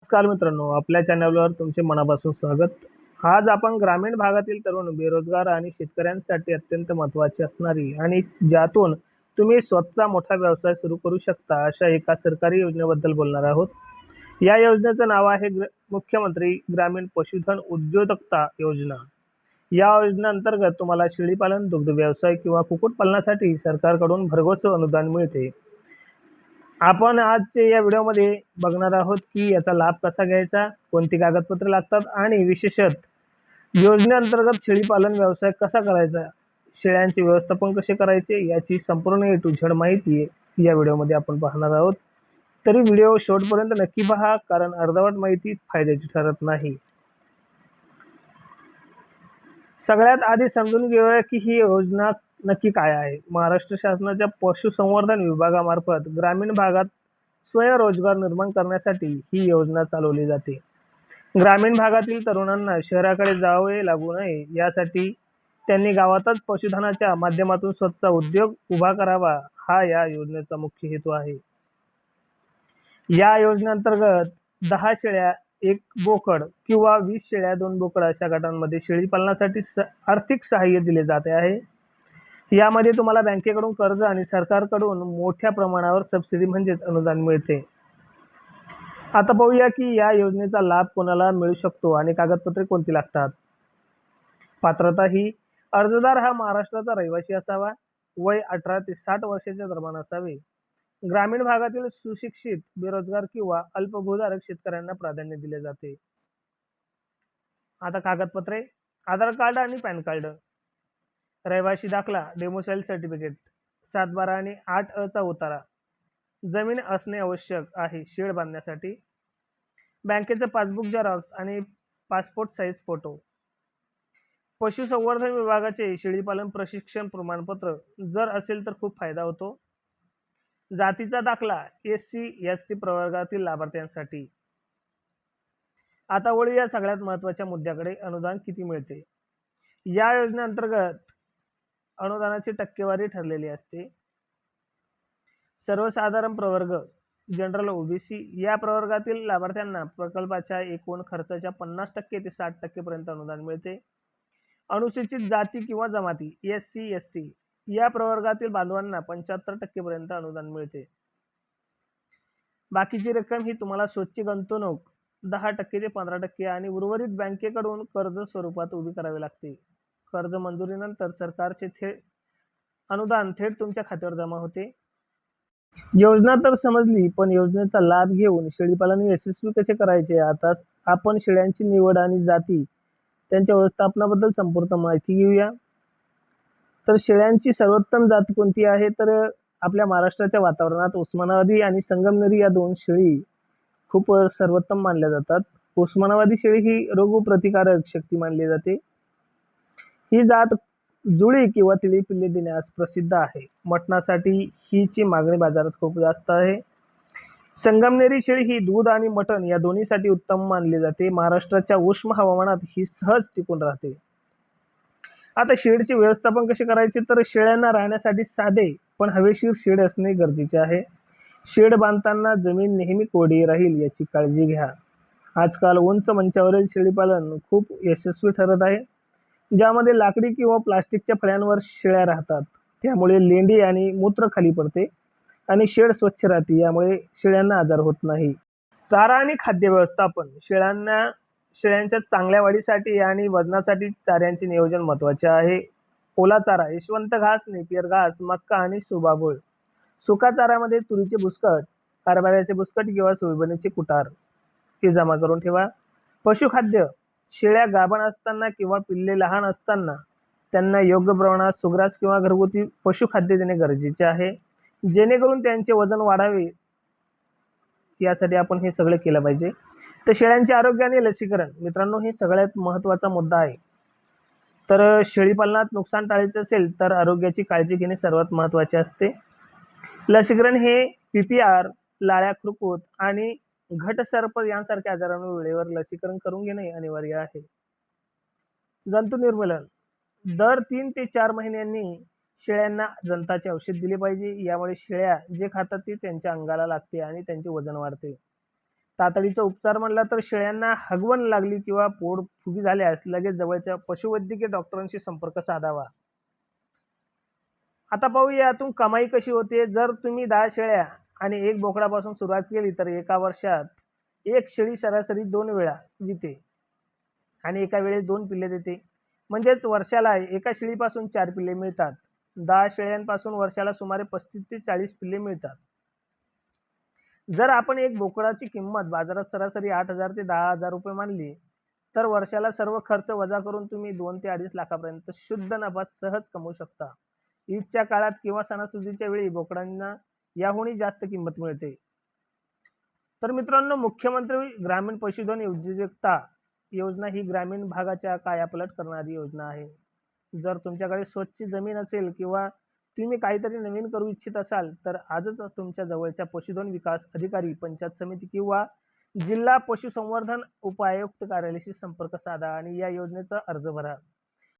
नमस्कार मित्रांनो, आपल्या चॅनलवर तुमचे मनापासून स्वागत. आज आपण ग्रामीण भागातील तरुण, बेरोजगार आणि शेतकऱ्यांसाठी अत्यंत महत्त्वाची असणारी आणि ज्यातून तुम्ही स्वतःचा मोठा व्यवसाय सुरू करू शकता अशा एका सरकारी योजनेबद्दल बोलणार आहोत. या योजनेचं नाव आहे मुख्यमंत्री ग्रामीण पशुधन उद्योजकता योजना. या योजनेअंतर्गत तुम्हाला शेळीपालन, दुग्ध व्यवसाय किंवा कुक्कुटपालनासाठी सरकारकडून भरघोस अनुदान मिळते. आपण आजच्या या व्हिडिओमध्ये बघणार आहोत की याचा लाभ कसा घ्यायचा, कोणती कागदपत्रे लागतात आणि विशेषतः योजनेअंतर्गत शेळीपालन व्यवसाय कसा करायचा, शेळ्यांचे व्यवस्थापन कसे करायचे याची संपूर्ण ए टू झेड माहिती या व्हिडिओमध्ये आपण पाहणार आहोत. तरी व्हिडिओ शेवटपर्यंत नक्की पहा, कारण अर्धवट माहिती फायद्याची ठरत नाही. सगळ्यात आधी समजून घेऊया की ही योजना नक्की काय आहे. महाराष्ट्र शासनाच्या पशुसंवर्धन विभागामार्फत ग्रामीण भागात स्वयंरोजगार निर्माण करण्यासाठी ही योजना चालवली जाते. ग्रामीण भागातील तरुणांना शहराकडे जावे लागू नये यासाठी त्यांनी गावातच पशुधनाच्या माध्यमातून स्वतःचा उद्योग उभा करावा, हा या योजनेचा मुख्य हेतू आहे. या योजनेअंतर्गत 10 शेळ्या, 1 बोकड किंवा 20 शेळ्या, 2 बोकड अशा गटांमध्ये शेळी पालनासाठी आर्थिक सहाय्य दिले जाते आहे. यामध्ये तुम्हाला बँकेकडून कर्ज आणि सरकारकडून मोठ्या प्रमाणावर सबसिडी म्हणजेच अनुदान मिळते. आता पाहूया की या योजनेचा लाभ कोणाला मिळू शकतो आणि कागदपत्रे कोणती लागतात. पात्रता ही अर्जदार हा महाराष्ट्राचा रहिवासी असावा, वय 18 ते 60 वर्षाच्या दरम्यान असावे, ग्रामीण भागातील सुशिक्षित, बेरोजगार किंवा अल्पभूधारक शेतकऱ्यांना प्राधान्य दिले जाते. आता कागदपत्रे: आधार कार्ड आणि पॅन कार्ड, रहिवासी दाखला, डेमोसाईल सर्टिफिकेट, 7/12 आणि 8A चा उतारा, जमीन असणे आवश्यक आहे शेड बांधण्यासाठी, बँकेचे पासबुक झेरॉक्स आणि पासपोर्ट साईज फोटो, पशुसंवर्धन विभागाचे शेळीपालन प्रशिक्षण प्रमाणपत्र जर असेल तर खूप फायदा होतो, जातीचा दाखला SC/ST प्रवर्गातील लाभार्थ्यांसाठी. आता वळूया सगळ्यात महत्त्वाच्या मुद्द्याकडे, अनुदान किती मिळते. या योजनेअंतर्गत अनुदानाची टक्केवारी ठरलेली असते. सर्वसाधारण प्रवर्ग, जनरल OBC या प्रवर्गातील लाभार्थ्यांना प्रकल्पाच्या एकूण खर्चाच्या 50% ते 60% पर्यंत अनुदान मिळते. अनुसूचित जाती किंवा जमाती SC/ST या प्रवर्गातील बांधवांना 75% पर्यंत अनुदान मिळते. बाकीची रक्कम ही तुम्हाला स्वतःची गुंतवणूक 10% ते 15% आणि उर्वरित बँकेकडून कर्ज स्वरूपात उभी करावी लागते. कर्ज मंजुरीनंतर सरकारचे थेट अनुदान थेट तुमच्या खात्यावर जमा होते. योजना तर समजली, पण योजनेचा लाभ घेऊन शेळीपालन यशस्वी कसे करायचे. आता आपण शेळ्यांची निवड आणि जाती त्यांच्या व्यवस्थापनाबद्दल संपूर्ण माहिती घेऊया. तर शेळ्यांची सर्वोत्तम जात कोणती आहे, तर आपल्या महाराष्ट्राच्या वातावरणात उस्मानाबादी आणि संगमनेरी या 2 शेळी खूप सर्वोत्तम मानल्या जातात. उस्मानाबादी शेळी ही रोगप्रतिकारक शक्ती मानली जाते. ही जात जुळी किंवा तिळी पिल्ले देण्यास प्रसिद्ध आहे. मटणासाठी हिची मागणी बाजारात खूप जास्त आहे. संगमनेरी शेळी ही दूध आणि मटण या दोन्हीसाठी उत्तम मानली जाते. महाराष्ट्राच्या उष्ण हवामानात ही सहज टिकून राहते. आता शेडचे व्यवस्थापन कसे करायचे, तर शेळ्यांना राहण्यासाठी साधे पण हवेशीर शेड असणे गरजेचे आहे. शेड बांधताना जमीन नेहमी कोरडी राहील याची काळजी घ्या. आजकाल उंच मंचावरील शेळीपालन खूप यशस्वी ठरत आहे, ज्यामध्ये लाकडी किंवा प्लास्टिकच्या फळ्यांवर शेळ्या राहतात. त्यामुळे लेंडी आणि मूत्र खाली पडते आणि शेड स्वच्छ राहते, यामुळे शेळ्यांना आजार होत नाही. चारा आणि खाद्य व्यवस्थापन: शेळ्यांच्या चांगल्या वाढीसाठी आणि वजनासाठी चाऱ्यांचे नियोजन महत्त्वाचे आहे. ओला चारा: यशवंत घास, नेपियर घास, मक्का आणि सुबाबूळ. सुका चाऱ्यामध्ये तुरीचे बुसकट, हरभऱ्याचे बुसकट किंवा सोयाबीनचे कुटार हे जमा करून ठेवा. पशुखाद्य: शेळ्या गाभण असताना किंवा पिल्ले लहान असताना त्यांना योग्य प्रमाणात सुग्रास किंवा घरगुती पशुखाद्य देणे गरजेचे आहे, जेणेकरून त्यांचे वजन वाढावे. यासाठी आपण हे सगळे केलं पाहिजे. तर शेळ्यांचे आरोग्य आणि लसीकरण: मित्रांनो, हे सगळ्यात महत्त्वाचा मुद्दा आहे. तर शेळीपालनात नुकसान टाळायचे असेल तर आरोग्याची काळजी घेणे सर्वात महत्त्वाचे असते. लसीकरण हे PPR, लाळ्या खुरकूत आणि घटसर्प यांसारख्या आजारांवर वेळेवर लसीकरण करून घेणे अनिवार्य आहे. जंतू निर्मूलन: दर 3 ते 4 महिन्यांनी शेळ्यांना जंताचे औषध दिले पाहिजे. यामुळे शेळ्या जे खातात ते त्यांच्या अंगाला लागते आणि त्यांचे वजन वाढते. तातडीचा उपचार म्हणला तर शेळ्यांना हगवण लागली किंवा पोट फुगी झाल्यास लगेच जवळच्या पशुवैद्यकीय डॉक्टरांशी संपर्क साधावा. आता पाहूया यातून कमाई कशी होते. जर तुम्ही 10 शेळ्या आणि 1 बोकडापासून सुरुवात केली तर एका वर्षात एक शेळी सरासरी 2 वेळा विते आणि एका वेळेस 2 पिल्ले देते. म्हणजेच वर्षाला एका शेळीपासून 4 पिल्ले मिळतात. 10 शेळ्यांपासून वर्षाला सुमारे 35 ते 40 पिल्ले मिळतात. जर आपण एक बोकडाची किंमत बाजारात सरासरी 8,000 ते 10,000 रुपये मानली तर वर्षाला सर्व खर्च वजा करून तुम्ही 2 ते 2.5 लाखापर्यंत शुद्ध नफा सहज कमवू शकता. ईदच्या काळात किंवा सणासुदीच्या वेळी बोकडांना याहूनही जास्त किंमत मिळते. तर मित्रांनो, मुख्यमंत्री ग्रामीण पशुधन उद्योजकता योजना ही ग्रामीण भागाच्या कायापालट करणारी योजना आहे. जर तुमच्याकडे स्वच्छ जमीन असेल किंवा तुम्ही काहीतरी नवीन करू इच्छित असाल तर आजच तुमच्या जवळच्या पशुधन विकास अधिकारी, पंचायत समिती किंवा जिल्हा पशुसंवर्धन उपायुक्त कार्यालयाशी संपर्क साधा आणि या योजनेचा अर्ज भरा.